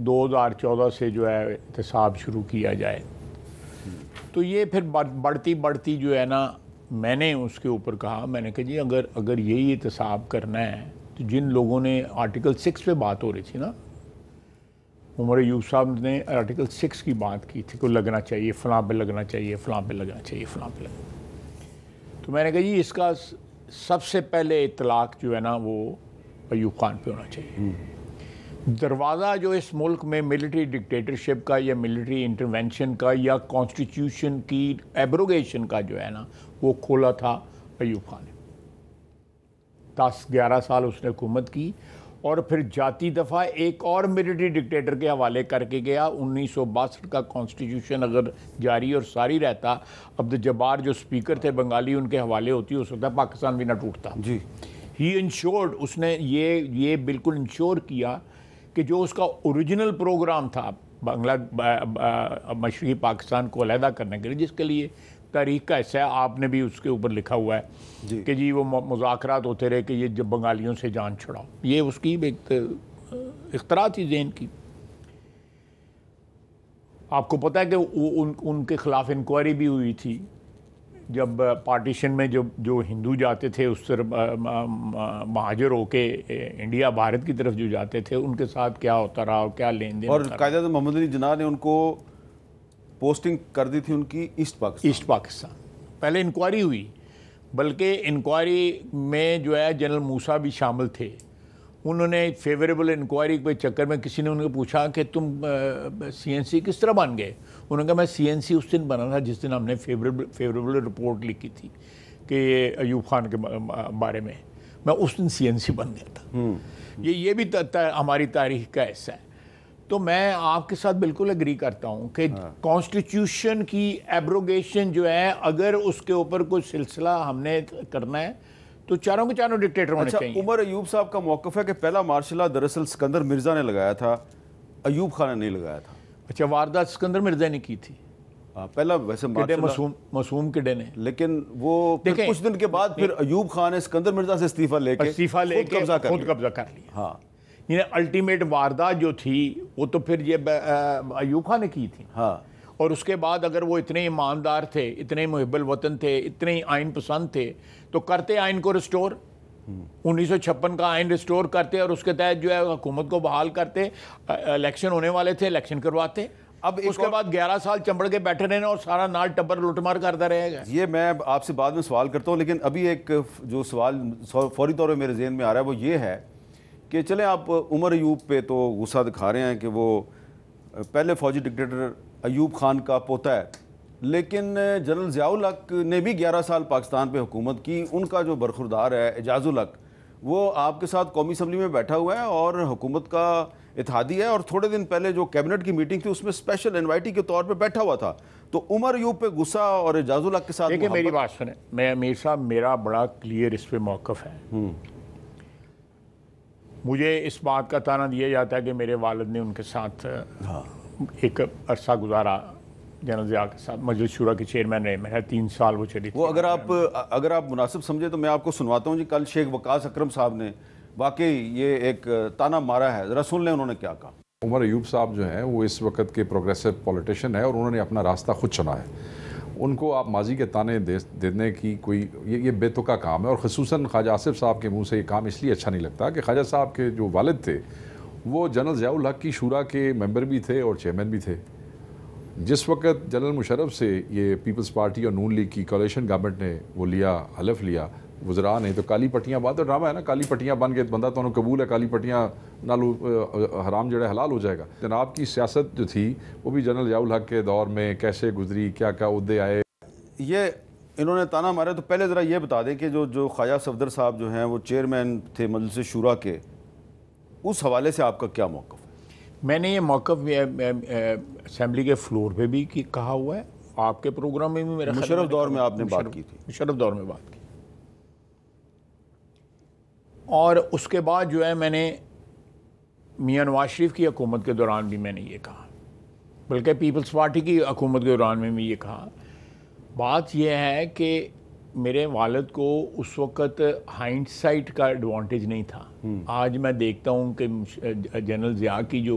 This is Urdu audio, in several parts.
2014 سے جو ہے احتساب شروع کیا جائے. تو یہ پھر بڑھتی جو ہے نا، میں نے اس کے اوپر کہا، میں نے کہا جی اگر یہی احتساب کرنا ہے تو جن لوگوں نے آرٹیکل 6 پہ بات ہو رہی تھی نا، عمر ایوب صاحب نے آرٹیکل 6 کی بات کی تھی، کوئی لگنا چاہیے، فلاں پہ لگنا چاہیے، فلاں پہ لگنا چاہیے، فلاں پہ لگنا. تو میں نے کہا جی اس کا سب سے پہلے اطلاق جو ہے نا وہ ایوب خان پہ ہونا چاہیے. دروازہ جو اس ملک میں ملٹری ڈکٹیٹرشپ کا یا ملٹری انٹرونشن کا یا کانسٹیٹیوشن کی ایبروگیشن کا جو ہے نا وہ کھولا تھا ایوب خان نے. 10-11 سال اس نے حکومت کی اور پھر جاتی دفعہ ایک اور ملٹری ڈکٹیٹر کے حوالے کر کے گیا. 1962 کا کانسٹیٹیوشن اگر جاری اور ساری رہتا، عبد الجبار جو سپیکر تھے بنگالی، ان کے حوالے ہوتی، ہو سکتا ہے پاکستان بھی نہ ٹوٹتا. جی ہی انشورڈ، اس نے یہ بالکل انشور کیا کہ جو اس کا اوریجنل پروگرام تھا مشرقی پاکستان کو علیحدہ کرنے کے لیے، جس کے لیے تاریخ کا حصہ ہے، آپ نے بھی اس کے اوپر لکھا ہوا ہے کہ جی وہ مذاکرات ہوتے رہے کہ یہ جب بنگالیوں سے جان چھڑاؤ، یہ اس کی ایک اختراع تھی ذہن کی. آپ کو پتہ ہے کہ ان کے خلاف انکوائری بھی ہوئی تھی جب پارٹیشن میں جو ہندو جاتے تھے اس طرف مہاجر ہو کے انڈیا بھارت کی طرف جو جاتے تھے، ان کے ساتھ کیا ہوتا رہا اور کیا لین دین. اور قائد اعظم محمد علی جناح نے ان کو پوسٹنگ کر دی تھی ان کی ایسٹ پاکستان. پہلے انکوائری ہوئی، بلکہ انکوائری میں جو ہے جنرل موسیٰ بھی شامل تھے. انہوں نے فیوریبل انکوائری کے چکر میں کسی نے ان کو پوچھا کہ تم سی این سی کس طرح بن گئے؟ انہوں نے کہا میں سی این سی اس دن بنا تھا جس دن ہم نے فیوریبل رپورٹ لکھی تھی کہ ایوب خان کے بارے میں اس دن سی این سی بن گیا تھا. یہ بھی ہماری تاریخ کا حصہ ہے. تو میں آپ کے ساتھ بالکل اگری کرتا ہوں کہ کانسٹیٹیوشن کی ایبروگیشن جو ہے، اگر اس کے اوپر کوئی سلسلہ ہم نے کرنا ہے تو چاروں کے چاروں ڈکٹیٹر ہونے چاہیے. عمر ایوب صاحب کا موقف ہے کہ پہلا مارشل لا دراصل سکندر مرزا نے لگایا تھا، ایوب خان نے نہیں لگایا تھا. اچھا، واردات سکندر مرزا نے کی تھی پہلا، ویسے معصوم کڈے نے، لیکن وہ کچھ دن کے بعد پھر ایوب خان نے سکندر مرزا سے استعفیٰ لے کے خود قبضہ کر لیا. ہاں، یعنی الٹیمیٹ واردات جو تھی وہ تو پھر یہ ایوب خان نے کی تھی. ہاں، اور اس کے بعد اگر وہ اتنے ایماندار تھے، اتنے محب الوطن تھے، اتنے آئین پسند تھے تو کرتے آئین کو ریسٹور. 1956 کا آئین ریسٹور کرتے اور اس کے تحت جو ہے حکومت کو بحال کرتے. الیکشن ہونے والے تھے، الیکشن کرواتے. اب اس کے بعد 11 سال چمبڑ کے بیٹھے رہنے اور سارا نال ٹبر لوٹ مار کرتا رہے گا. یہ میں آپ سے بعد میں سوال کرتا ہوں، لیکن ابھی ایک جو سوال فوری طور پہ میرے ذہن میں آ رہا ہے وہ یہ ہے کہ چلیں آپ عمر ایوب پہ تو غصہ دکھا رہے ہیں کہ وہ پہلے فوجی ڈکٹیٹر ایوب خان کا پوتا ہے، لیکن جنرل ضیاء الحق نے بھی 11 سال پاکستان پہ حکومت کی. ان کا جو برخوردار ہے اعجاز الحق، وہ آپ کے ساتھ قومی اسمبلی میں بیٹھا ہوا ہے اور حکومت کا اتحادی ہے، اور تھوڑے دن پہلے جو کیبنٹ کی میٹنگ تھی اس میں اسپیشل انوائٹی کے طور پہ بیٹھا ہوا تھا. تو عمر ایوب پہ غصہ اور اعجاز الحق کے ساتھ دیکھیں میری بات سنیں، میں امیر صاحب میرا بڑا کلیئر اس پہ موقف ہے. مجھے اس بات کا تانا دیا جاتا ہے کہ میرے والد نے ان کے ساتھ ایک عرصہ گزارا، جنرل ضیاء کے ساتھ مجلس شورا کے چیئرمین رہے. میرا 3 سال وہ چلی تھی. وہ اگر آپ مناسب سمجھے تو میں آپ کو سنواتا ہوں جی. کل شیخ وقاص اکرم صاحب نے واقعی یہ ایک تانا مارا ہے، ذرا سن لیں انہوں نے کیا کہا. عمر ایوب صاحب جو ہیں وہ اس وقت کے پروگریسو پولیٹیشین ہے اور انہوں نے اپنا راستہ خود چنا ہے. ان کو آپ ماضی کے تانے دینے کی کوئی یہ بے تکا کام ہے، اور خصوصاً خواجہ آصف صاحب کے منہ سے یہ کام اس لیے اچھا نہیں لگتا کہ خواجہ صاحب کے جو والد تھے وہ جنرل ضیاء الحق کی شورا کے ممبر بھی تھے اور چیئرمین بھی تھے. جس وقت جنرل مشرف سے یہ پیپلز پارٹی اور نون لیگ کی کولیشن گورنمنٹ نے وہ لیا، حلف لیا وزراء نے، تو کالی پٹیاں بات تو ڈرامہ ہے نا. کالی پٹیاں بن کے بندہ تو انہوں قبول ہے، کالی پٹیاں نالو حرام جڑا حلال ہو جائے گا. جناب کی سیاست جو تھی وہ بھی جنرل ضیاء الحق کے دور میں کیسے گزری، کیا کیا عہدے آئے. یہ انہوں نے تانا مارے. تو پہلے ذرا یہ بتا دیں کہ جو خواجہ صفدر صاحب جو ہیں وہ چیئرمین تھے مجلس شورا کے، اس حوالے سے آپ کا کیا موقف ہے؟ میں نے یہ موقف اسمبلی کے فلور پہ بھی کہا ہوا ہے، آپ کے پروگرام میں بھی میرا مشرف دور میں آپ نے بات کی تھی. مشرف دور میں بات کی. اور اس کے بعد جو ہے میں نے میاں نواز شریف کی حکومت کے دوران بھی میں نے یہ کہا، بلکہ پیپلز پارٹی کی حکومت کے دوران میں بھی یہ کہا. بات یہ ہے کہ میرے والد کو اس وقت ہائنڈ سائٹ کا ایڈوانٹیج نہیں تھا. آج میں دیکھتا ہوں کہ جنرل ضیاء کی جو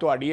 ਤੁਹਾਡੀ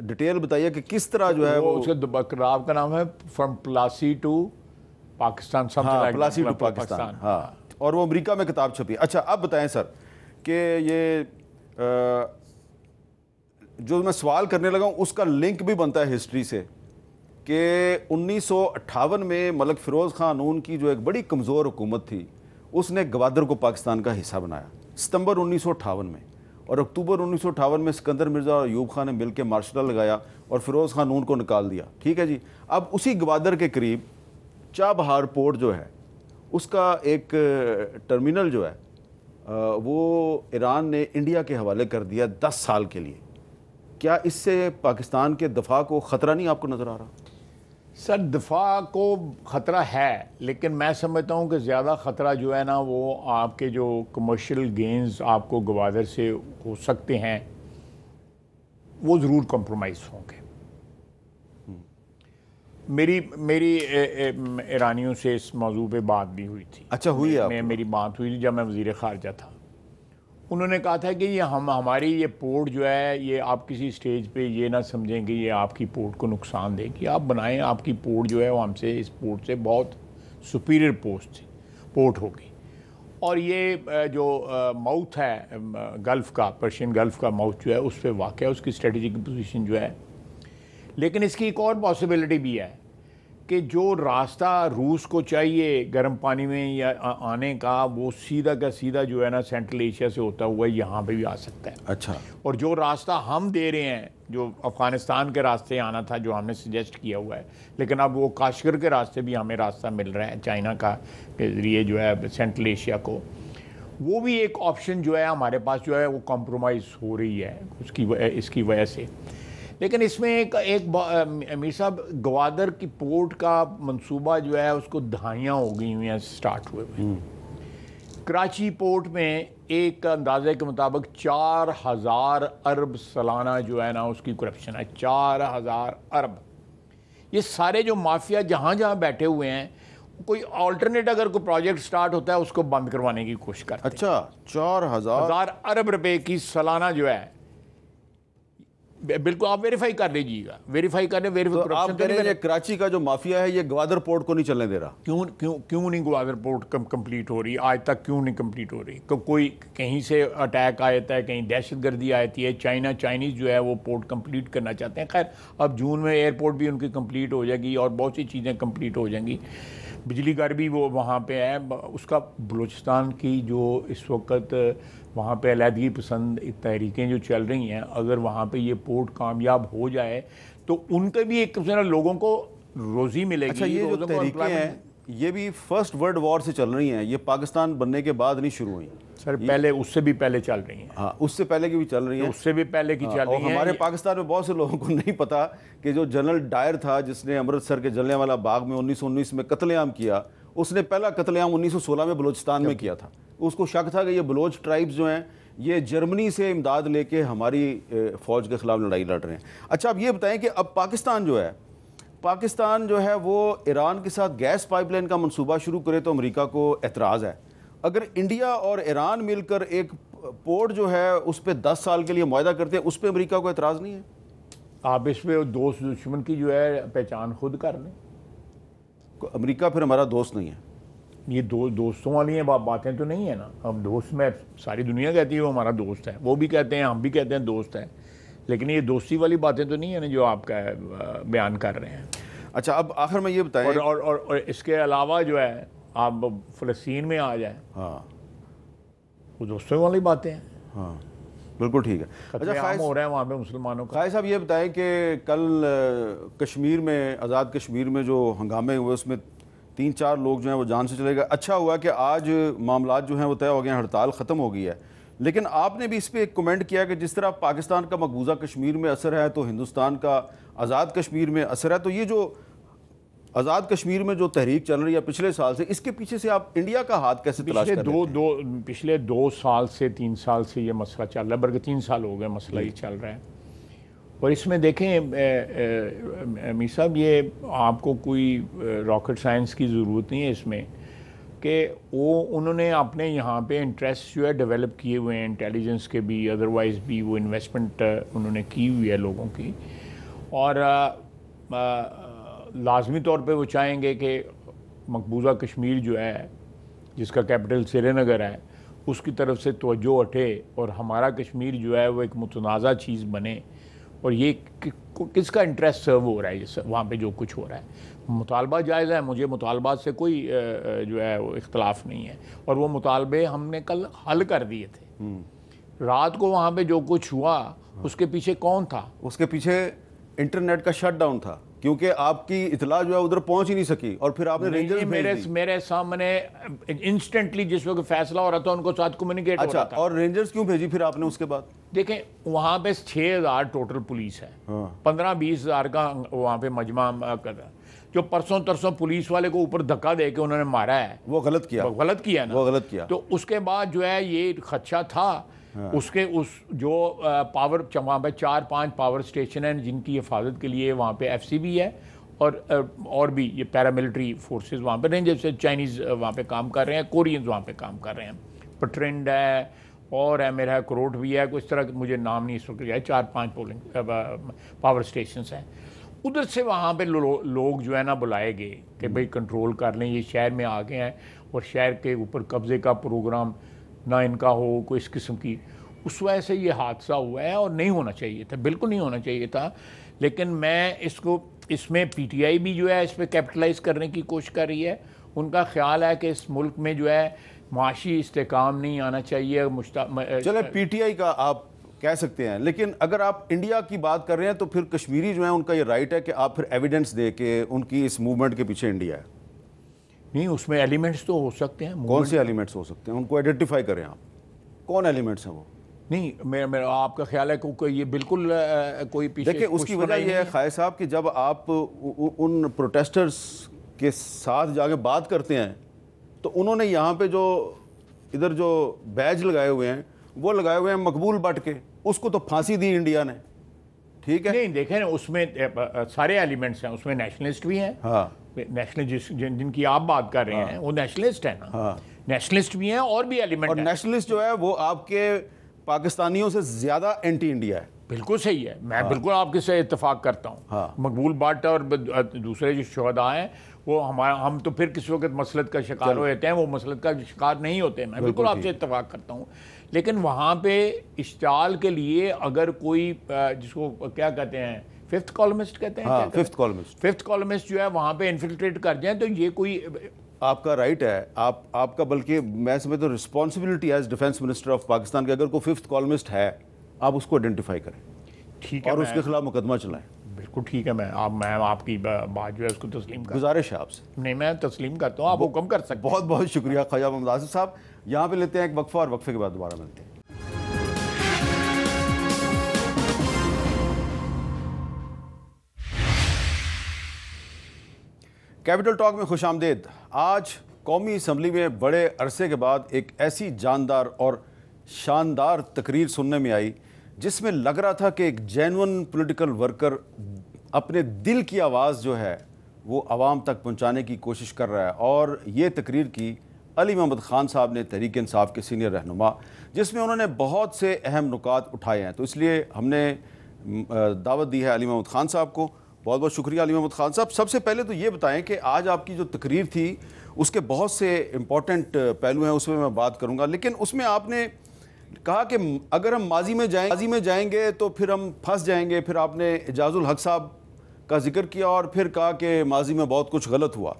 ڈیٹیل بتائیے کہ کس طرح جو ہے وہ اس کا کتاب کا نام ہے فرام پلاسی ٹو پاکستان. ہاں پلاسی ٹو پاکستان. ہاں اور وہ امریکہ میں کتاب چھپی. اچھا اب بتائیں سر کہ یہ جو میں سوال کرنے لگا ہوں اس کا لنک بھی بنتا ہے ہسٹری سے کہ 1958 میں ملک فیروز خان نون کی جو ایک بڑی کمزور حکومت تھی اس نے گوادر کو پاکستان کا حصہ بنایا ستمبر 1958 میں, اور اکتوبر 1958 میں سکندر مرزا اور ایوب خان نے مل کے مارشل لا لگایا اور فیروز خان نون کو نکال دیا. ٹھیک ہے جی. اب اسی گوادر کے قریب چابہار پورٹ جو ہے اس کا ایک ٹرمینل جو ہے وہ ایران نے انڈیا کے حوالے کر دیا 10 سال کے لیے. کیا اس سے پاکستان کے دفاع کو خطرہ نہیں آپ کو نظر آ رہا؟ سر دفاع کو خطرہ ہے, لیکن میں سمجھتا ہوں کہ زیادہ خطرہ جو ہے نا وہ آپ کے جو کمرشل گینز آپ کو گوادر سے ہو سکتے ہیں وہ ضرور کمپرومائز ہوں گے. میری ایرانیوں سے اس موضوع پہ بات بھی ہوئی تھی. اچھا ہوئی ہے؟ میری بات ہوئی تھی جب میں وزیر خارجہ تھا. انہوں نے کہا تھا کہ یہ ہماری یہ پورٹ جو ہے یہ آپ کسی سٹیج پہ یہ نہ سمجھیں کہ یہ آپ کی پورٹ کو نقصان دے گی. آپ بنائیں, آپ کی پورٹ جو ہے وہ ہم سے اس پورٹ سے بہت سپیریئر پورٹ ہوگی. اور یہ جو ماؤتھ ہے گلف کا, پرشین گلف کا ماؤتھ جو ہے اس پہ واقع ہے, اس کی اسٹریٹجک پوزیشن جو ہے. لیکن اس کی ایک اور پاسبلٹی بھی ہے کہ جو راستہ روس کو چاہیے گرم پانی میں یا آنے کا وہ سیدھا کا سیدھا جو ہے نا سینٹرل ایشیا سے ہوتا ہوا یہاں پہ بھی آ سکتا ہے. اچھا. اور جو راستہ ہم دے رہے ہیں جو افغانستان کے راستے آنا تھا جو ہم نے سجیسٹ کیا ہوا ہے, لیکن اب وہ کاشغر کے راستے بھی ہمیں راستہ مل رہا ہے چائنا کا کے ذریعے جو ہے سینٹرل ایشیا کو, وہ بھی ایک آپشن جو ہے ہمارے پاس جو ہے وہ کمپرومائز ہو رہی ہے اس کی وجہ سے. لیکن اس میں ایک امیر صاحب گوادر کی پورٹ کا منصوبہ جو ہے اس کو دہائیاں ہو گئی ہوئی ہیں سٹارٹ ہوئے ہوئے. کراچی پورٹ میں ایک اندازے کے مطابق 4000 ارب سالانہ جو ہے نا اس کی کرپشن ہے. 4000 ارب. یہ سارے جو مافیا جہاں جہاں بیٹھے ہوئے ہیں کوئی آلٹرنیٹ اگر کوئی پروجیکٹ سٹارٹ ہوتا ہے اس کو بند کروانے کی کوشش کرتے ہیں. اچھا 4000 ارب روپے کی سالانہ جو ہے, بالکل آپ ویریفائی کر لیجیے گا, ویریفائی کرنے آپ کہہ رہے ہیں کراچی کا جو مافیا ہے یہ گوادر پورٹ کو نہیں چلنے دے رہا. کیوں نہیں گوادر پورٹ کمپلیٹ ہو رہی آج تک, کیوں نہیں کمپلیٹ ہو رہی؟ کوئی کہیں سے اٹیک آتا ہے, کہیں دہشت گردی آتی ہے, چائنیز جو ہے وہ پورٹ کمپلیٹ کرنا چاہتے ہیں. خیر اب جون میں ایئرپورٹ بھی ان کی کمپلیٹ ہو جائے گی اور بہت سی چیزیں کمپلیٹ ہو جائیں گی. بجلی گھر بھی وہ وہاں پہ ہے. اس کا بلوچستان کی جو اس وقت وہاں پہ علیحدگی پسند تحریکیں جو چل رہی ہیں, اگر وہاں پہ یہ پورٹ کامیاب ہو جائے تو ان کے بھی ایک لوگوں کو روزی ملے گی. اچھا یہ جو تحریکیں ہیں یہ بھی فرسٹ ورلڈ وار سے چل رہی ہیں, یہ پاکستان بننے کے بعد نہیں شروع ہوئی سر, پہلے اس سے بھی پہلے چل رہی ہیں. ہاں اس سے پہلے کی بھی چل رہی ہیں, اس سے بھی پہلے کی چل رہی ہیں. ہمارے پاکستان میں بہت سے لوگوں کو نہیں پتا کہ جو جنرل ڈائر تھا جس نے امرتسر کے جلیانوالہ باغ میں 1919 میں قتل عام کیا, اس نے پہلا قتل عام 1916 میں بلوچستان میں کیا تھا. اس کو شک تھا کہ یہ بلوچ ٹرائبز جو ہیں یہ جرمنی سے امداد لے کے ہماری فوج کے خلاف لڑائی لڑ رہے ہیں. اچھا اب یہ بتائیں کہ اب پاکستان جو ہے وہ ایران کے ساتھ گیس پائپ لائن کا منصوبہ شروع کرے تو امریکہ کو اعتراض ہے. اگر انڈیا اور ایران مل کر ایک پورٹ جو ہے اس پہ 10 سال کے لیے معاہدہ کرتے ہیں اس پہ امریکہ کو اعتراض نہیں ہے؟ آپ اس پہ دوست دشمن کی جو ہے پہچان خود کر لیں. امریکہ پھر ہمارا دوست نہیں ہے. یہ دوستوں والی ہیں باتیں تو نہیں ہیں نا. اب دوست میں ساری دنیا کہتی ہے وہ ہمارا دوست ہے, وہ بھی کہتے ہیں ہم بھی کہتے ہیں دوست ہے, لیکن یہ دوستی والی باتیں تو نہیں ہیں نا جو آپ کا بیان کر رہے ہیں. اچھا اب آخر میں یہ بتائیں اور اس کے علاوہ جو ہے آپ فلسطین میں آ جائیں, ہاں وہ دوستوں والی باتیں ہیں. ہاں بالکل ٹھیک ہے. اچھا عام ہو رہا ہے وہاں پہ مسلمانوں کا. خالد صاحب یہ بتائیں کہ کل کشمیر میں آزاد کشمیر میں جو ہنگامے ہوئے اس میں 3-4 لوگ جو ہیں وہ جان سے چلے گئے. اچھا ہوا کہ آج معاملات جو ہیں وہ طے ہو گئے ہیں, ہڑتال ختم ہو گئی ہے. لیکن آپ نے بھی اس پہ ایک کمنٹ کیا کہ جس طرح پاکستان کا مقبوضہ کشمیر میں اثر ہے تو ہندوستان کا آزاد کشمیر میں اثر ہے. تو یہ جو آزاد کشمیر میں جو تحریک چل رہی ہے پچھلے سال سے, اس کے پیچھے سے آپ انڈیا کا ہاتھ کیسے تلاش کر رہے ہیں؟ پچھلے 2 سال سے 3 سال سے یہ مسئلہ چل رہا ہے, بلکہ 3 سال ہو گئے مسئلہ یہ چل رہا ہے. اور اس میں دیکھیں امیر صاحب یہ آپ کو کوئی راکٹ سائنس کی ضرورت نہیں ہے اس میں کہ انہوں نے اپنے یہاں پہ انٹرسٹ جو ہے ڈیولپ کیے ہوئے ہیں, انٹیلیجنس کے بھی ادروائز بھی وہ انویسٹمنٹ انہوں نے کی ہوئی ہے لوگوں کی. اور لازمی طور پہ وہ چاہیں گے کہ مقبوضہ کشمیر جو ہے جس کا کیپٹل سری نگر ہے اس کی طرف سے توجہ ہٹے اور ہمارا کشمیر جو ہے وہ ایک متنازع چیز بنے. اور یہ کس کا انٹرسٹ سرو ہو رہا ہے جس وہاں پہ جو کچھ ہو رہا ہے؟ مطالبہ جائز ہے, مجھے مطالبات سے کوئی جو ہے وہ اختلاف نہیں ہے, اور وہ مطالبے ہم نے کل حل کر دیے تھے. رات کو وہاں پہ جو کچھ ہوا اس کے پیچھے کون تھا؟ اس کے پیچھے انٹرنیٹ کا شٹ ڈاؤن تھا, کیونکہ آپ کی اطلاع جو ہے ادھر پہنچ ہی نہیں سکی, اور پھر آپ نے رینجرز بھیج دی. میرے سامنے انسٹنٹلی جس وقت فیصلہ ہو رہا تھا ان کو ساتھ کمیونیکیٹ ہو رہا تھا. اور رینجرز کیوں بھیجی پھر آپ نے اس کے بعد؟ دیکھیں وہاں پہ 6,000 ٹوٹل پولیس ہے, 15-20 ہزار کا وہاں پہ مجمع کر رہا ہے. جو پرسوں ترسوں پولیس والے کو اوپر دھکا دے کے انہوں نے مارا ہے وہ غلط کیا, نا, وہ غلط کیا. تو اس کے بعد جو ہے یہ خدشہ تھا اس جو پاور وہاں پہ 4-5 پاور اسٹیشن ہیں جن کی حفاظت کے لیے وہاں پہ FCB ہے اور بھی یہ پیراملٹری فورسز وہاں پہ رہیں, جیسے چائنیز وہاں پہ کام کر رہے ہیں, کورینز وہاں پہ کام کر رہے ہیں, پٹرنڈ ہے اور ہے میرا ہے کروٹ بھی ہے, کوئی اس طرح مجھے نام نہیں اس وقت ہے, 4-5 پاور اسٹیشنز ہیں. ادھر سے وہاں پہ لوگ جو ہے نا بلائے گئے کہ بھئی کنٹرول کر لیں, یہ شہر میں آ گئے ہیں اور شہر کے اوپر قبضے کا پروگرام نہ ان کا ہو کوئی اس قسم کی. اس وجہ سے یہ حادثہ ہوا ہے اور نہیں ہونا چاہیے تھا, بالکل نہیں ہونا چاہیے تھا. لیکن میں اس میں PTI بھی جو ہے اس پہ کیپٹلائز کرنے کی کوشش کر رہی ہے. ان کا خیال ہے کہ اس ملک میں جو ہے معاشی استحکام نہیں آنا چاہیے. چلے PTI کا آپ کہہ سکتے ہیں, لیکن اگر آپ انڈیا کی بات کر رہے ہیں تو پھر کشمیری جو ہیں ان کا یہ رائٹ ہے کہ آپ پھر ایویڈنس دے کہ ان کی اس موومنٹ کے پیچھے انڈیا ہے. نہیں, اس میں ایلیمنٹس تو ہو سکتے ہیں. کون سے ایلیمنٹس ہو سکتے ہیں, ان کو آئیڈینٹیفائی کریں آپ, کون ایلیمنٹس ہیں وہ؟ نہیں, میرا آپ کا خیال ہے کہ یہ بالکل کوئی پیچھے. دیکھیں اس کی وجہ یہ ہے خالد صاحب کہ جب آپ ان پروٹیسٹرز کے ساتھ جا کے بات کرتے ہیں تو انہوں نے یہاں پہ جو ادھر جو بیج لگائے ہوئے ہیں وہ لگائے ہوئے ہیں مقبول بٹ کے, اس کو تو پھانسی دی انڈیا نے. ٹھیک ہے, نہیں دیکھیں اس میں سارے ایلیمنٹس ہیں, اس میں نیشنلسٹ بھی ہیں. ہاں, نیشنل جن کی آپ بات کر رہے ہیں وہ نیشنلسٹ ہیں نا, نیشنلسٹ بھی ہیں اور بھی ایلیمنٹ. اور نیشنلسٹ جو ہے وہ آپ کے پاکستانیوں سے زیادہ اینٹی انڈیا ہے. بالکل صحیح ہے, میں بالکل آپ کے سے اتفاق کرتا ہوں. مقبول بٹ اور دوسرے جو شہداء ہیں وہ ہم تو پھر کس وقت مسلط کا شکار ہو جاتے ہیں, وہ مسلط کا شکار نہیں ہوتے. میں بالکل آپ سے اتفاق کرتا ہوں. لیکن وہاں پہ اشتعال کے لیے اگر کوئی جس کو کیا کہتے ہیں ففتھ کالمسٹ کہتے ہیں, ففتھ کالمسٹ جو ہے وہاں پہ انفلٹریٹ کر جائیں تو یہ کوئی آپ کا رائٹ ہے, آپ کا بلکہ میں سمجھتا ہوں responsibility as defence minister of Pakistan کہ اگر کوئی ففتھ کالمسٹ ہے آپ اس کو آئیڈینٹیفائی کریں. ٹھیک ہے, اور اس کے خلاف مقدمہ چلائیں. بالکل ٹھیک ہے, میں آپ کی بات جو ہے اس کو تسلیم کرتا ہوں. گزارش ہے آپ سے. نہیں, میں تسلیم کرتا ہوں, آپ حکم کر سکتے ہیں. بہت بہت شکریہ خواجہ محمد آصف صاحب. یہاں پہ لیتے ہیں ایک وقفہ اور وقفے کے بعد دوبارہ ملتے ہیں. کیپٹل ٹاک میں خوش آمدید. آج قومی اسمبلی میں بڑے عرصے کے بعد ایک ایسی جاندار اور شاندار تقریر سننے میں آئی جس میں لگ رہا تھا کہ ایک جینون پولیٹیکل ورکر اپنے دل کی آواز جو ہے وہ عوام تک پہنچانے کی کوشش کر رہا ہے. اور یہ تقریر کی علی محمد خان صاحب نے, تحریک انصاف کے سینئر رہنما, جس میں انہوں نے بہت سے اہم نکات اٹھائے ہیں. تو اس لیے ہم نے دعوت دی ہے علی محمد خان صاحب کو. بہت بہت شکریہ علی محمد خان صاحب. سب سے پہلے تو یہ بتائیں کہ آج آپ کی جو تقریر تھی اس کے بہت سے امپورٹنٹ پہلو ہیں, اس میں بات کروں گا, لیکن اس میں آپ نے کہا کہ اگر ہم ماضی میں جائیں گے تو پھر ہم پھنس جائیں گے. پھر آپ نے اعجاز الحق صاحب کا ذکر کیا اور پھر کہا کہ ماضی میں بہت کچھ غلط ہوا.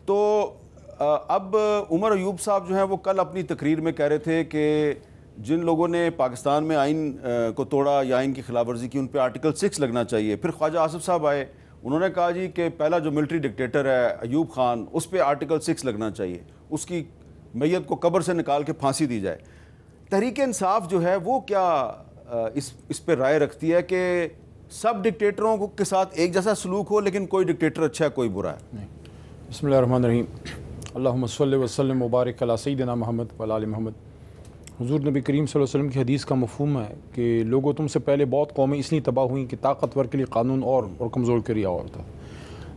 تو اب عمر ایوب صاحب جو ہیں وہ کل اپنی تقریر میں کہہ رہے تھے کہ جن لوگوں نے پاکستان میں آئین کو توڑا یا آئین کی خلاف ورزی کی ان پہ آرٹیکل 6 لگنا چاہیے. پھر خواجہ آصف صاحب آئے, انہوں نے کہا جی کہ پہلا جو ملٹری ڈکٹیٹر ہے ایوب خان اس پہ آرٹیکل 6 لگنا چاہیے, اس کی میت کو قبر سے نکال کے پھانسی دی جائے. تحریک انصاف جو ہے وہ کیا اس پہ رائے رکھتی ہے کہ سب ڈکٹیٹروں کے ساتھ ایک جیسا سلوک ہو لیکن کوئی ڈکٹیٹر اچھا ہے کوئی برا ہے؟ بسم اللہ الرحمن الرحیم. اللہم صلی وسلم مبارک علی سیدنا محمد و آل محمد. حضور نبی کریم صلی اللہ علیہ وسلم کی حدیث کا مفہوم ہے کہ لوگوں تم سے پہلے بہت قومیں اس لیے تباہ ہوئیں کہ طاقتور کے لیے قانون اور کمزور کے لیے اور تھا.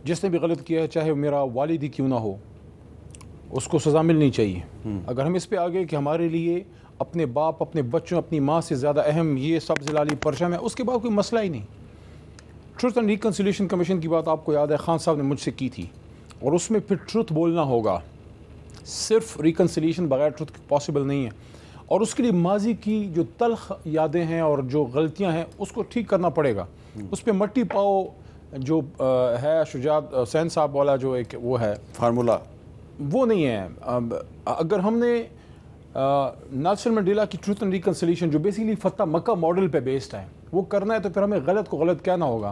جس نے بھی غلط کیا ہے چاہے میرا والد ہی کیوں نہ ہو اس کو سزا ملنی چاہیے. اگر ہم اس پہ آگے کہ ہمارے لیے اپنے باپ, اپنے بچوں, اپنی ماں سے زیادہ اہم یہ سبز لالی پرچم ہے, اس کے بعد کوئی مسئلہ ہی نہیں. ٹروتھ اینڈ ریکنسیلیشن کمیشن کی بات آپ کو یاد ہے خان صاحب نے مجھ سے کی تھی، اور اس میں پھر ٹروتھ بولنا ہوگا، صرف ریکنسیلیشن بغیر ٹروتھ پاسبل نہیں ہے، اور اس کے لیے ماضی کی جو تلخ یادیں ہیں اور جو غلطیاں ہیں اس کو ٹھیک کرنا پڑے گا۔ اس پہ مٹی پاؤ جو ہے شجاعت حسین صاحب والا جو ایک وہ ہے فارمولہ، وہ نہیں ہے۔ اگر ہم نے نیلسن منڈیلا کی ٹروتھ اینڈ ریکنسیلیشن جو بیسیکلی فتح مکہ ماڈل پہ بیسڈ ہے وہ کرنا ہے، تو پھر ہمیں غلط کو غلط کہنا ہوگا۔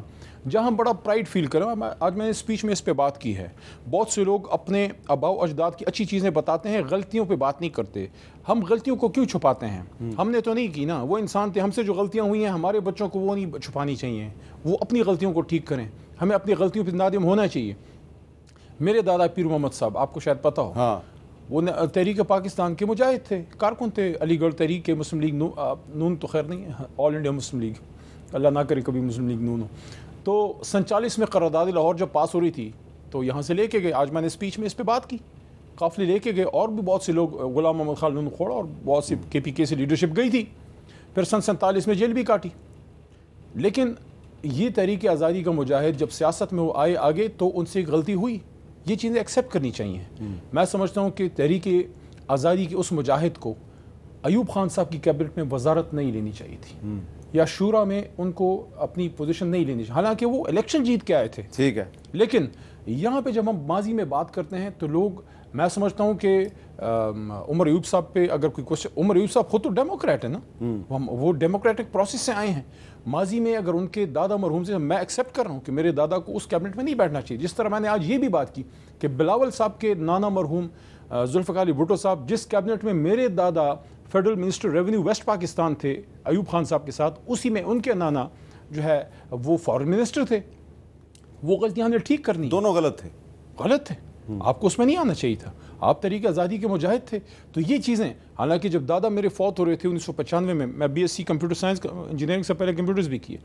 جہاں ہم بڑا پرائڈ فیل کریں، آج میں نے اسپیچ میں اس پہ بات کی ہے، بہت سے لوگ اپنے آباء و اجداد کی اچھی چیزیں بتاتے ہیں، غلطیوں پہ بات نہیں کرتے۔ ہم غلطیوں کو کیوں چھپاتے ہیں؟ ہم نے تو نہیں کی نا، وہ انسان تھے، ہم سے جو غلطیاں ہوئی ہیں ہمارے بچوں کو وہ نہیں چھپانی چاہیے، وہ اپنی غلطیوں کو ٹھیک کریں، ہمیں اپنی غلطیوں پہ نادم ہونا چاہیے۔ میرے دادا پیر محمد صاحب، آپ کو شاید پتہ ہو، ہاں، وہ تحریک پاکستان کے مجاہد تھے، کارکن تھے، علی گڑھ تحریک کے مسلم لیگ نون تو خیر نہیں ہے، آل انڈیا مسلم لیگ، اللہ نہ کرے کبھی مسلم لیگ نون ہو۔ تو 47 میں قرارداد لاہور جب پاس ہو رہی تھی تو یہاں سے لے کے گئے، آج میں نے اسپیچ میں اس پہ بات کی، قافلے لے کے گئے، اور بھی بہت سے لوگ، غلام محمد خالد نون کھوڑا اور بہت سی کے پی کے سے لیڈرشپ گئی تھی، پھر سن 47 میں جیل بھی کاٹی۔ لیکن یہ تحریک آزادی کا مجاہد جب سیاست میں وہ آئے آگے تو ان سے ایک غلطی ہوئی، یہ چیزیں ایکسیپٹ کرنی چاہیے۔ میں سمجھتا ہوں کہ تحریک آزادی کے اس مجاہد کو ایوب خان صاحب کی کیبنٹ میں وزارت نہیں لینی چاہیے تھی، یا شورا میں ان کو اپنی پوزیشن نہیں لینی چاہیے، حالانکہ وہ الیکشن جیت کے آئے تھے، ٹھیک ہے۔ لیکن یہاں پہ جب ہم ماضی میں بات کرتے ہیں تو لوگ، میں سمجھتا ہوں کہ عمر ایوب صاحب پہ اگر کوئی کوشچن، عمر ایوب صاحب خود تو ڈیموکریٹ ہے نا، وہ ڈیموکریٹک پروسیس سے آئے ہیں۔ ماضی میں اگر ان کے دادا مرحوم سے، میں ایکسیپٹ کر رہا ہوں کہ میرے دادا کو اس کیبنٹ میں نہیں بیٹھنا چاہیے، جس طرح میں نے آج یہ بھی بات کی کہ بلاول صاحب کے نانا مرحوم ذوالفقار علی بھٹو صاحب جس کیبنٹ میں میرے دادا federal minister revenue West Pakistan تھے ایوب خان صاحب کے ساتھ، اسی میں ان کے نانا جو ہے وہ فارن منسٹر تھے۔ وہ غلطیاں ہم نے ٹھیک کرنی، دونوں غلط تھے، غلط تھے، آپ کو اس میں نہیں آنا چاہیے تھا، آپ تحریک آزادی کے مجاہد تھے۔ تو یہ چیزیں، حالانکہ جب دادا میرے فوت ہو رہے تھے 1995 میں B S C computer science engineering سے پہلے کمپیوٹرز بھی کیے،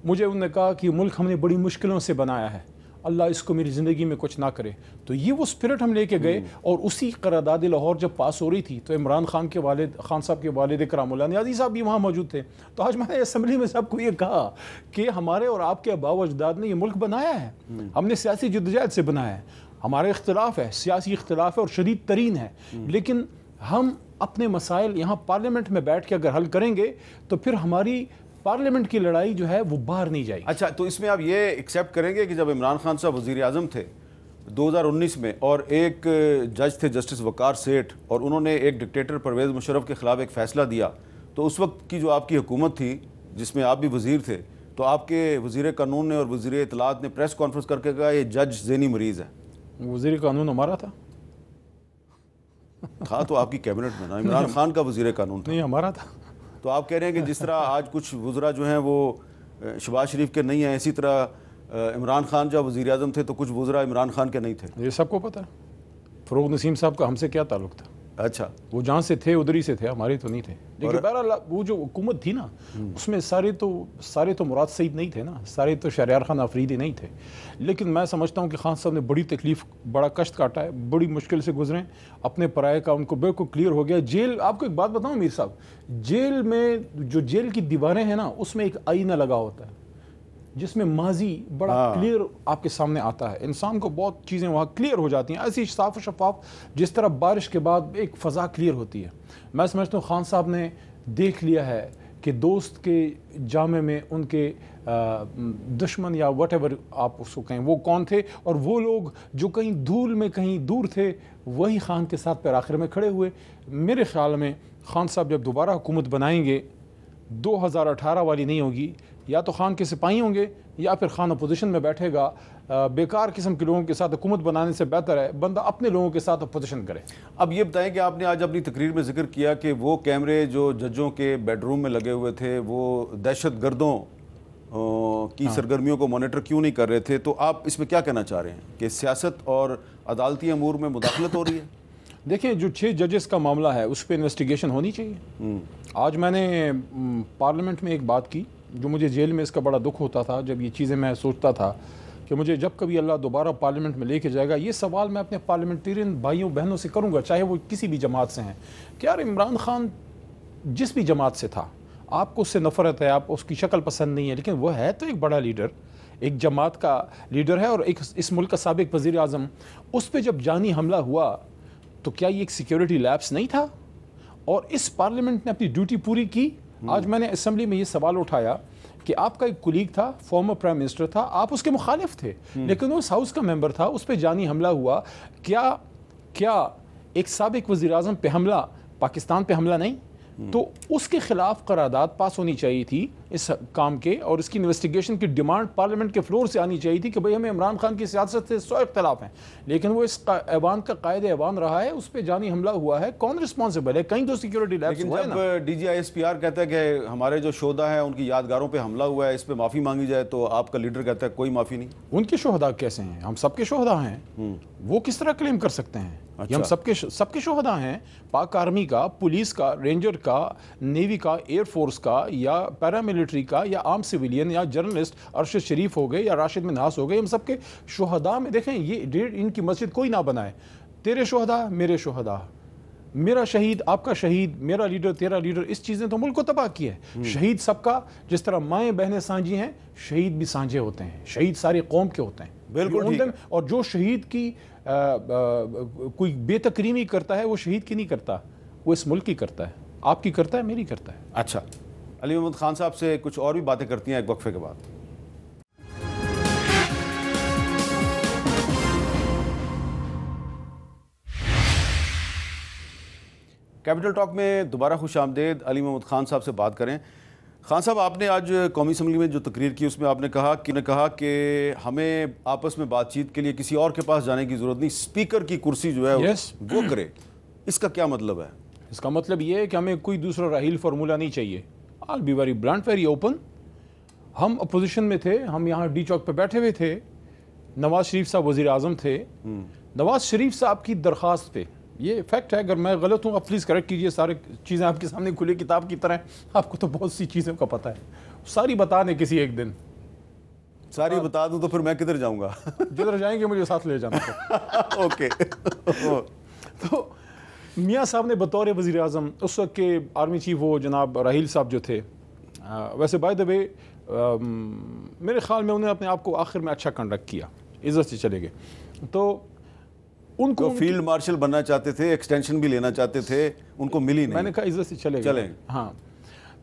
مجھے انہوں نے کہا کہ یہ ملک ہم نے بڑی مشکلوں سے بنایا ہے، اللہ اس کو میری زندگی میں کچھ نہ کرے۔ تو یہ وہ اسپرٹ ہم لے کے گئے، اور اسی قرارداد لاہور جب پاس ہو رہی تھی تو عمران خان کے والد، خان صاحب کے والد کرام اللہ نیازی صاحب بھی وہاں موجود تھے۔ تو آج میں نے اسمبلی میں سب کو یہ کہا کہ ہمارے اور آپ کے آباء و اجداد نے یہ ملک بنایا ہے، ہم نے سیاسی جدوجہد سے بنایا ہے، ہمارے اختلاف ہے، سیاسی اختلاف ہے اور شدید ترین ہے، لیکن ہم اپنے مسائل یہاں پارلیمنٹ میں بیٹھ کے اگر حل کریں گے تو پھر ہماری پارلیمنٹ کی لڑائی جو ہے وہ باہر نہیں جائے گی۔ اچھا، تو اس میں آپ یہ ایکسیپٹ کریں گے کہ جب عمران خان صاحب وزیر اعظم تھے 2019 میں، اور ایک جج تھے جسٹس وقار سیٹھ، اور انہوں نے ایک ڈکٹیٹر پرویز مشرف کے خلاف ایک فیصلہ دیا، تو اس وقت کی جو آپ کی حکومت تھی جس میں آپ بھی وزیر تھے، تو آپ کے وزیر قانون نے اور وزیر اطلاعات نے پریس کانفرنس کر کے کہا یہ جج ذہنی مریض ہے۔ وزیر قانون ہمارا تھا، تھا تو آپ کی کیبنٹ میں نا، عمران خان کا وزیر قانون تھا، نہیں ہمارا تھا۔ تو آپ کہہ رہے ہیں کہ جس طرح آج کچھ وزراء جو ہیں وہ شہباز شریف کے نہیں ہیں، اسی طرح عمران خان جب وزیر اعظم تھے تو کچھ وزراء عمران خان کے نہیں تھے۔ یہ سب کو پتہ ہے، فروغ نسیم صاحب کا ہم سے کیا تعلق تھا؟ اچھا، وہ جہاں سے تھے ادھر ہی سے تھے، ہمارے تو نہیں تھے۔ لیکن بہرحال وہ جو حکومت تھی نا، اس میں سارے تو مراد سعید نہیں تھے نا، سارے تو شہریار خان آفریدی نہیں تھے۔ لیکن میں سمجھتا ہوں کہ خان صاحب نے بڑی تکلیف، بڑا کشت کاٹا ہے، بڑی مشکل سے گزرے، اپنے پرائے کا ان کو بالکل کلیئر ہو گیا۔ جیل، آپ کو ایک بات بتاؤں میر صاحب، جیل میں جو جیل کی دیواریں ہیں نا، اس میں ایک آئینہ لگا ہوتا ہے جس میں ماضی بڑا کلیئر آپ کے سامنے آتا ہے، انسان کو بہت چیزیں وہاں کلیئر ہو جاتی ہیں، ایسی صاف و شفاف جس طرح بارش کے بعد ایک فضا کلیئر ہوتی ہے۔ میں سمجھتا ہوں خان صاحب نے دیکھ لیا ہے کہ دوست کے جامع میں ان کے دشمن یا وٹ ایور آپ اس کو کہیں وہ کون تھے، اور وہ لوگ جو کہیں دھول میں کہیں دور تھے وہی خان کے ساتھ پھر آخر میں کھڑے ہوئے۔ میرے خیال میں خان صاحب جب دوبارہ حکومت بنائیں گے 2018 والی نہیں ہوگی، یا تو خان کے سپاہی ہوں گے یا پھر خان اپوزیشن میں بیٹھے گا۔ بیکار قسم کے لوگوں کے ساتھ حکومت بنانے سے بہتر ہے بندہ اپنے لوگوں کے ساتھ اپوزیشن کرے۔ اب یہ بتائیں کہ آپ نے آج اپنی تقریر میں ذکر کیا کہ وہ کیمرے جو ججوں کے بیڈ روم میں لگے ہوئے تھے وہ دہشت گردوں کی سرگرمیوں کو مانیٹر کیوں نہیں کر رہے تھے، تو آپ اس میں کیا کہنا چاہ رہے ہیں کہ سیاست اور عدالتی امور میں مداخلت ہو رہی ہے؟ دیکھیں، جو 6 ججز کا معاملہ ہے اس پہ انویسٹیگیشن ہونی چاہیے۔ آج میں نے پارلیمنٹ میں ایک بات کی، جو مجھے جیل میں اس کا بڑا دکھ ہوتا تھا جب یہ چیزیں میں سوچتا تھا کہ مجھے جب کبھی اللہ دوبارہ پارلیمنٹ میں لے کے جائے گا، یہ سوال میں اپنے پارلیمنٹیرین بھائیوں بہنوں سے کروں گا، چاہے وہ کسی بھی جماعت سے ہیں، کہ یار عمران خان جس بھی جماعت سے تھا، آپ کو اس سے نفرت ہے، آپ اس کی شکل پسند نہیں ہے، لیکن وہ ہے تو ایک بڑا لیڈر، ایک جماعت کا لیڈر ہے اور ایک اس ملک کا سابق وزیر اعظم. اس پہ جب جانی حملہ ہوا تو کیا یہ ایک سیکیورٹی لیپس نہیں تھا؟ اور اس پارلیمنٹ نے اپنی ڈیوٹی پوری کی. آج میں نے اسمبلی میں یہ سوال اٹھایا کہ آپ کا ایک کولیگ تھا, فارمر پرائم منسٹر تھا, آپ اس کے مخالف تھے لیکن وہ اس ہاؤس کا ممبر تھا, اس پہ جانی حملہ ہوا. کیا ایک سابق وزیر اعظم پہ حملہ پاکستان پہ حملہ نہیں؟ تو اس کے خلاف قرارداد پاس ہونی چاہیے تھی اس کام کے, اور اس کی انویسٹیگیشن کی ڈیمانڈ پارلیمنٹ کے فلور سے آنی چاہیے تھی کہ بھئی ہمیں عمران خان کی سیاست سے 100 اختلاف ہیں, لیکن وہ اس ایوان کا قائد ایوان رہا ہے, اس پہ جانی حملہ ہوا ہے, کون رسپانسبل ہے؟ کہیں تو سیکیورٹی لیپس ہوا ہے نا. جب D G I S P R کہتا ہے کہ ہمارے جو شہداء ہیں ان کی یادگاروں پہ حملہ ہوا ہے, اس پہ معافی مانگی جائے, تو آپ کا لیڈر کہتا ہے کوئی معافی نہیں. ان کے شہداء کیسے ہیں؟ ہم سب کے شہداء ہیں, وہ کس طرح کلیم کر سکتے ہیں؟ یہ ہم سب کے شہداء ہیں, پاک آرمی کا, پولیس کا, رینجر کا, نیوی کا, ایئر فورس کا, یا پیراملٹری کا, یا عام سویلین, یا جرنلسٹ ارشد شریف ہو گئے یا راشد منہاس ہو گئے, ہم سب کے شہداء میں دیکھیں یہ ڈیڑھ ان کی مسجد کوئی نہ بنائے. تیرے شہداء میرے شہداء, میرا شہید آپ کا شہید, میرا لیڈر تیرا لیڈر, اس چیز نے تو ملک کو تباہ کیا ہے. شہید سب کا, جس طرح مائیں بہنیں سانجی ہیں, شہید بھی سانجے ہوتے ہیں, شہید ساری قوم کے ہوتے ہیں. بالکل. اور جو شہید کی کوئی بے تکریمی کرتا ہے وہ شہید کی نہیں کرتا, وہ اس ملک کی کرتا ہے, آپ کی کرتا ہے, میری کرتا ہے. اچھا, علی محمد خان صاحب سے کچھ اور بھی باتیں کرتی ہیں ایک وقفے کے بعد. کیپٹل ٹاک میں دوبارہ خوش آمدید. علی محمد خان صاحب سے بات کریں. خان صاحب, آپ نے آج قومی اسمبلی میں جو تقریر کی اس میں آپ نے کہا کہ ہمیں آپس میں بات چیت کے لیے کسی اور کے پاس جانے کی ضرورت نہیں, اسپیکر کی کرسی جو ہے وہ کرے. اس کا کیا مطلب ہے؟ اس کا مطلب یہ ہے کہ ہمیں کوئی دوسرا راہیل فارمولہ نہیں چاہیے. I'll be very blunt, very open. ہم اپوزیشن میں تھے, ہم یہاں ڈی چوک پہ بیٹھے ہوئے تھے, نواز شریف صاحب وزیر اعظم تھے. نواز شریف صاحب کی درخواست پہ, یہ فیکٹ ہے, اگر میں غلط ہوں آپ پلیز کریکٹ کیجئے, سارے چیزیں آپ کے سامنے کھلی کتاب کی طرح ہیں, آپ کو تو بہت سی چیزوں کا پتہ ہے, ساری بتا دیں کسی ایک دن. ساری بتا دوں تو پھر میں کدھر جاؤں گا؟ جدھر جائیں گے مجھے ساتھ لے جانا. اوکے. تو میاں صاحب نے بطور وزیر اعظم, اس وقت کے آرمی چیف وہ جناب راہیل صاحب جو تھے, ویسے بائی دا وے میرے خیال میں انہوں نے اپنے آپ کو آخر میں اچھا کنڈکٹ کیا, عزت سے چلے گئے. تو ان کو فیلڈ مارشل بننا چاہتے تھے, ایکسٹینشن بھی لینا چاہتے تھے, ان کو ملی نہیں. میں نے کہا عزت سے چلے گئے. ہاں,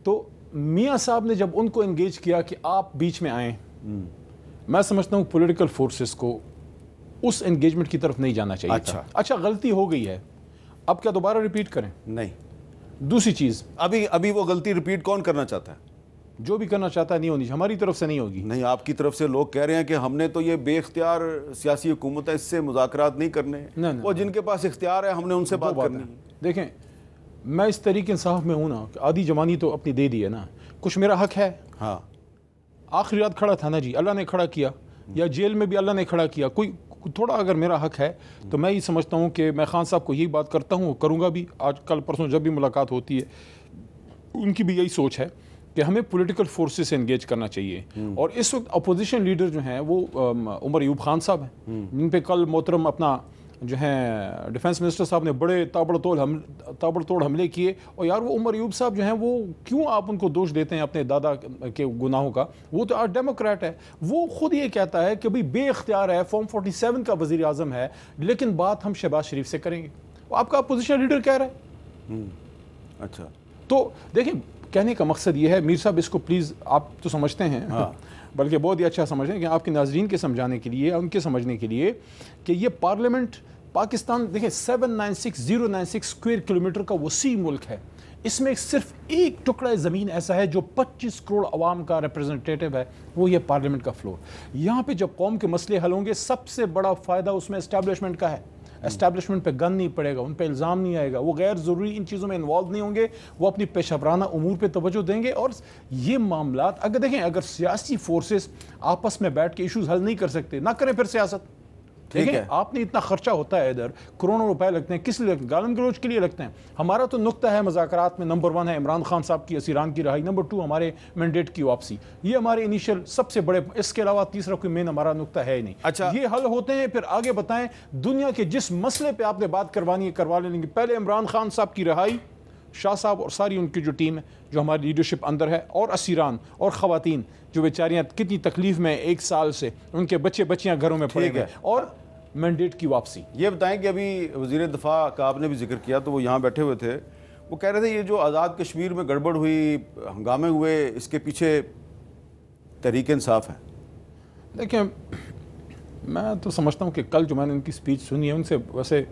تو میاں صاحب نے جب ان کو انگیج کیا کہ آپ بیچ میں آئیں, میں سمجھتا ہوں پولیٹیکل فورسز کو اس انگیجمنٹ کی طرف نہیں جانا چاہیے تھا. اچھا, غلطی ہو گئی ہے, اب کیا دوبارہ ریپیٹ کریں؟ نہیں. دوسری چیز, ابھی وہ غلطی ریپیٹ کون کرنا چاہتا ہے؟ جو بھی کرنا چاہتا ہے نہیں ہونی, ہماری طرف سے نہیں ہوگی. نہیں, آپ کی طرف سے لوگ کہہ رہے ہیں کہ ہم نے تو یہ بے اختیار سیاسی حکومت ہے, اس سے مذاکرات نہیں کرنے, وہ جن کے پاس اختیار ہے ہم نے ان سے بات کرنی. دیکھیں, میں اس طریقے انصاف میں ہوں نا, آدھی جوانی تو اپنی دے دی ہے نا, کچھ میرا حق ہے. ہاں, آخری رات کھڑا تھا نا جی, اللہ نے کھڑا کیا, یا جیل میں بھی اللہ نے کھڑا کیا. کوئی تھوڑا اگر میرا حق ہے تو میں یہ سمجھتا ہوں کہ میں خان صاحب کو یہی بات کرتا ہوں, کروں گا بھی, آج کل پرسوں جب بھی ملاقات ہوتی ہے ان کی بھی یہی سوچ ہے کہ ہمیں پولیٹیکل فورسز سے انگیج کرنا چاہیے. اور اس وقت اپوزیشن لیڈر جو ہیں وہ عمر ایوب خان صاحب ہیں, جن پہ کل محترم اپنا جو ہیں ڈیفنس منسٹر صاحب نے بڑے تابڑ توڑ حملے کیے. اور یار وہ عمر ایوب صاحب جو ہیں وہ کیوں آپ ان کو دوش دیتے ہیں اپنے دادا کے گناہوں کا؟ وہ تو ڈیموکریٹ ہے, وہ خود یہ کہتا ہے کہ بھئی بے اختیار ہے, فارم 47 کا وزیر اعظم ہے, لیکن بات ہم شہباز شریف سے کریں گے. آپ کا اپوزیشن لیڈر کہہ رہا ہے. اچھا, تو دیکھیں کہنے کا مقصد یہ ہے, میر صاحب اس کو پلیز, آپ تو سمجھتے ہیں, بلکہ بہت ہی اچھا سمجھتے ہیں, کہ آپ کے ناظرین کے سمجھانے کے لیے, ان کے سمجھنے کے لیے کہ یہ پارلیمنٹ پاکستان دیکھیں 796,096 اسکوائر کلومیٹر کا وسیع ملک ہے. اس میں صرف ایک ٹکڑا زمین ایسا ہے جو 25 کروڑ عوام کا ریپرزنٹیٹیو ہے, وہ یہ پارلیمنٹ کا فلور. یہاں پہ جب قوم کے مسئلے حل ہوں گے, سب سے بڑا فائدہ اس میں اسٹیبلشمنٹ کا ہے. اسٹیبلشمنٹ پہ گن نہیں پڑے گا, ان پہ الزام نہیں آئے گا, وہ غیر ضروری ان چیزوں میں انوالو نہیں ہوں گے, وہ اپنی پیشہ ورانہ امور پہ توجہ دیں گے. اور یہ معاملات اگر دیکھیں, اگر سیاسی فورسز آپس میں بیٹھ کے ایشوز حل نہیں کر سکتے, نہ کریں پھر سیاست. دیکھیں, آپ نے اتنا خرچہ ہوتا ہے, ادھر کروڑوں روپے لگتے ہیں, کس لیے لگتے ہیں؟ گالم گلوچ کے لیے لگتے ہیں. ہمارا تو نقطہ ہے مذاکرات میں, نمبر 1 ہے عمران خان صاحب کی اسیران کی رہائی, نمبر 2 ہمارے مینڈیٹ کی واپسی. یہ ہمارے انیشیل سب سے بڑے, اس کے علاوہ تیسرا کوئی مین ہمارا نقطہ ہے ہی نہیں. اچھا, یہ حل ہوتے ہیں پھر آگے بتائیں. دنیا کے جس مسئلے پہ آپ نے بات کروانی ہے کروا لیں گے. پہلے عمران خان صاحب کی رہائی, شاہ صاحب اور ساری ان کی جو ٹیم ہے جو ہماری لیڈرشپ اندر ہے، اور اسیران اور خواتین جو بیچاریاں کتنی تکلیف میں 1 سال سے ان کے بچے بچیاں گھروں میں پڑے گئے، اور مینڈیٹ کی واپسی۔ یہ بتائیں کہ ابھی وزیر دفاع کا آپ نے بھی ذکر کیا تو وہ یہاں بیٹھے ہوئے تھے، وہ کہہ رہے تھے یہ جو آزاد کشمیر میں گڑبڑ ہوئی، ہنگامے ہوئے، اس کے پیچھے تحریک انصاف ہے۔ دیکھیں میں تو سمجھتا ہوں کہ کل جو میں نے ان کی سپیچ سنی ہے، ان سے ویسے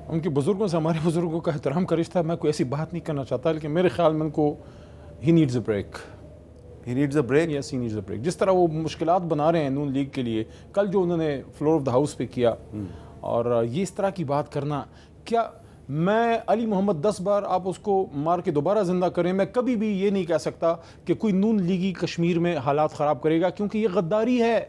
ان کے بزرگوں سے ہمارے بزرگوں کا احترام کا رشتہ، میں کوئی ایسی بات نہیں کرنا چاہتا، لیکن میرے خیال میں ان کو he needs a break, he needs a break, yes he needs a break. جس طرح وہ مشکلات بنا رہے ہیں نون لیگ کے لیے، کل جو انہوں نے فلور آف دا ہاؤس پہ کیا، اور یہ اس طرح کی بات کرنا، کیا میں علی محمد 10 بار آپ اس کو مار کے دوبارہ زندہ کریں، میں کبھی بھی یہ نہیں کہہ سکتا کہ کوئی نون لیگی کشمیر میں حالات خراب کرے گا، کیونکہ یہ غداری ہے۔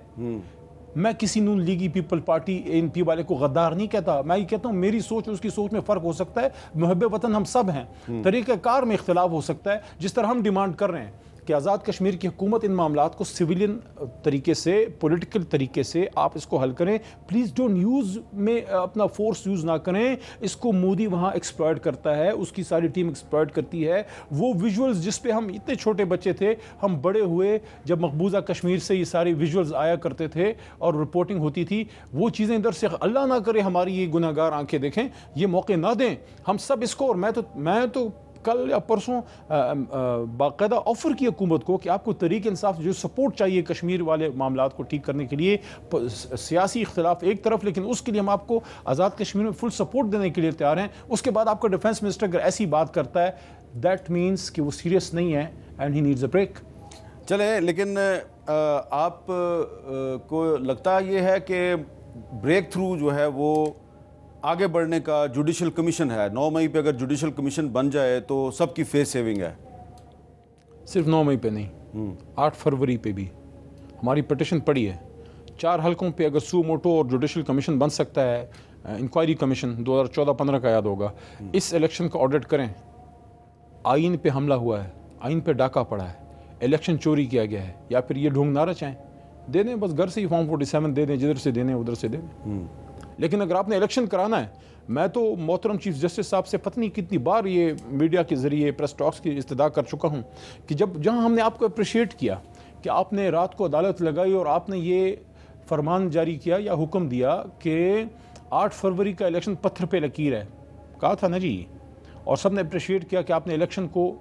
میں کسی نون لیگی پیپل پارٹی این پی والے کو غدار نہیں کہتا، میں یہ کہتا ہوں میری سوچ اور اس کی سوچ میں فرق ہو سکتا ہے، محب وطن ہم سب ہیں، طریقہ کار میں اختلاف ہو سکتا ہے، جس طرح ہم ڈیمانڈ کر رہے ہیں کہ آزاد کشمیر کی حکومت ان معاملات کو سویلین طریقے سے، پولیٹیکل طریقے سے آپ اس کو حل کریں، پلیز ڈونٹ یوز میں اپنا فورس یوز نہ کریں۔ اس کو مودی وہاں ایکسپلائٹ کرتا ہے، اس کی ساری ٹیم ایکسپلائٹ کرتی ہے۔ وہ ویژولز جس پہ ہم اتنے چھوٹے بچے تھے، ہم بڑے ہوئے جب مقبوضہ کشمیر سے یہ ساری ویژولز آیا کرتے تھے اور رپورٹنگ ہوتی تھی، وہ چیزیں ادھر سے اللہ نہ کرے ہماری یہ گناہ گار آنکھیں دیکھیں، یہ موقع نہ دیں ہم سب اس کو۔ اور میں تو کل یا پرسوں باقاعدہ آفر کی حکومت کو کہ آپ کو تحریک انصاف جو سپورٹ چاہیے کشمیر والے معاملات کو ٹھیک کرنے کے لیے، سیاسی اختلاف ایک طرف، لیکن اس کے لیے ہم آپ کو آزاد کشمیر میں فل سپورٹ دینے کے لیے تیار ہیں۔ اس کے بعد آپ کا ڈیفنس منسٹر اگر ایسی بات کرتا ہے، دیٹ مینس کہ وہ سیریس نہیں ہے and he needs a break. چلیں، لیکن آپ کو لگتا یہ ہے کہ بریک تھرو جو ہے وہ آگے بڑھنے کا جوڈیشل کمیشن ہے؟ 9 مئی پہ اگر جوڈیشل کمیشن بن جائے تو سب کی فیس سیونگ ہے؟ صرف 9 مئی پہ نہیں، 8 فروری پہ بھی ہماری پٹیشن پڑی ہے۔ 4 حلقوں پہ اگر سو موٹو اور جوڈیشل کمیشن بن سکتا ہے، انکوائری کمیشن 2014-15 کا یاد ہوگا، اس الیکشن کا آڈٹ کریں۔ آئین پہ حملہ ہوا ہے، آئین پہ ڈاکہ پڑا ہے، الیکشن چوری کیا گیا ہے، یا پھر یہ ڈھونگ نہ رچائیں، دے دیں بس گھر سے ہی فارم 47 دے دیں، جدھر سے دینے ادھر سے دے دیں۔ لیکن اگر آپ نے الیکشن کرانا ہے، میں تو محترم چیف جسٹس صاحب سے پتہ نہیں کتنی بار یہ میڈیا کے ذریعے پریس ٹاکس کی استدعا کر چکا ہوں کہ جہاں ہم نے آپ کو اپریشیٹ کیا کہ آپ نے رات کو عدالت لگائی اور آپ نے یہ فرمان جاری کیا یا حکم دیا کہ 8 فروری کا الیکشن پتھر پہ لکیر ہے، کہا تھا نا جی، اور سب نے اپریشیٹ کیا کہ آپ نے الیکشن کو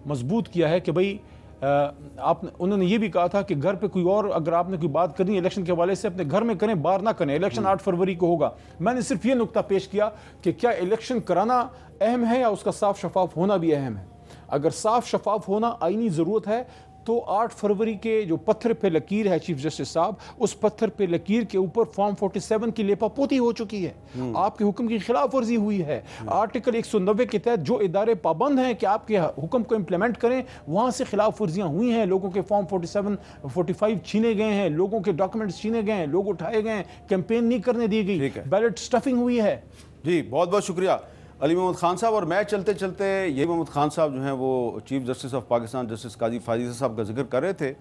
مضبوط کیا ہے کہ بھئی انہوں نے یہ بھی کہا تھا کہ گھر پہ کوئی اور اگر آپ نے کوئی بات کرنی ہے الیکشن کے حوالے سے اپنے گھر میں کریں، باہر نہ کریں، الیکشن 8 فروری کو ہوگا۔ میں نے صرف یہ نقطہ پیش کیا کہ کیا الیکشن کرانا اہم ہے یا اس کا صاف شفاف ہونا بھی اہم ہے؟ اگر صاف شفاف ہونا آئینی ضرورت ہے تو 8 فروری کے جو پتھر پہ لکیر ہے چیف جسٹس صاحب، اس پتھر پہ لکیر کے اوپر فارم 47 کی لیپا پوتی ہو چکی ہے، آپ کے حکم کی خلاف ورزی ہوئی ہے۔ آرٹیکل 190 کے تحت جو ادارے پابند ہیں کہ آپ کے حکم کو امپلیمنٹ کریں، وہاں سے خلاف ورزیاں ہوئی ہیں، لوگوں کے فارم 45 چھینے گئے ہیں، لوگوں کے ڈاکومنٹس چھینے گئے ہیں، لوگ اٹھائے گئے ہیں، کیمپین نہیں کرنے دی گئی، بیلٹ سٹفنگ ہوئی ہے۔ جی بہت بہت شکریہ علی محمد خان صاحب۔ اور میں چلتے چلتے یہ محمد خان صاحب جو ہیں وہ chief justice of Pakistan justice قاضی فائز صاحب کا ذکر کر رہے تھے،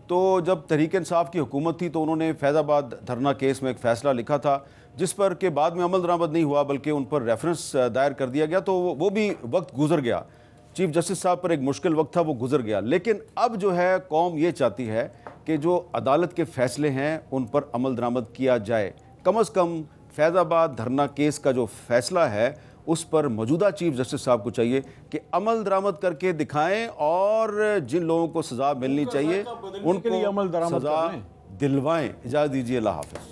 تو جب تحریک انصاف کی حکومت تھی تو انہوں نے فیض آباد دھرنا کیس میں ایک فیصلہ لکھا تھا جس پر کہ بعد میں عمل درآمد نہیں ہوا بلکہ ان پر ریفرنس دائر کر دیا گیا، تو وہ بھی وقت گزر گیا، چیف جسٹس صاحب پر ایک مشکل وقت تھا، وہ گزر گیا۔ لیکن اب جو ہے قوم یہ چاہتی ہے کہ جو عدالت کے فیصلے ہیں ان پر عمل درآمد کیا جائے، کم از کم فیض آباد دھرنا کیس کا جو فیصلہ ہے اس پر موجودہ چیف جسٹس صاحب کو چاہیے کہ عمل درآمد کر کے دکھائیں، اور جن لوگوں کو سزا ملنی چاہیے ان کو سزا دلوائیں۔ اجازت دیجیے، اللہ حافظ۔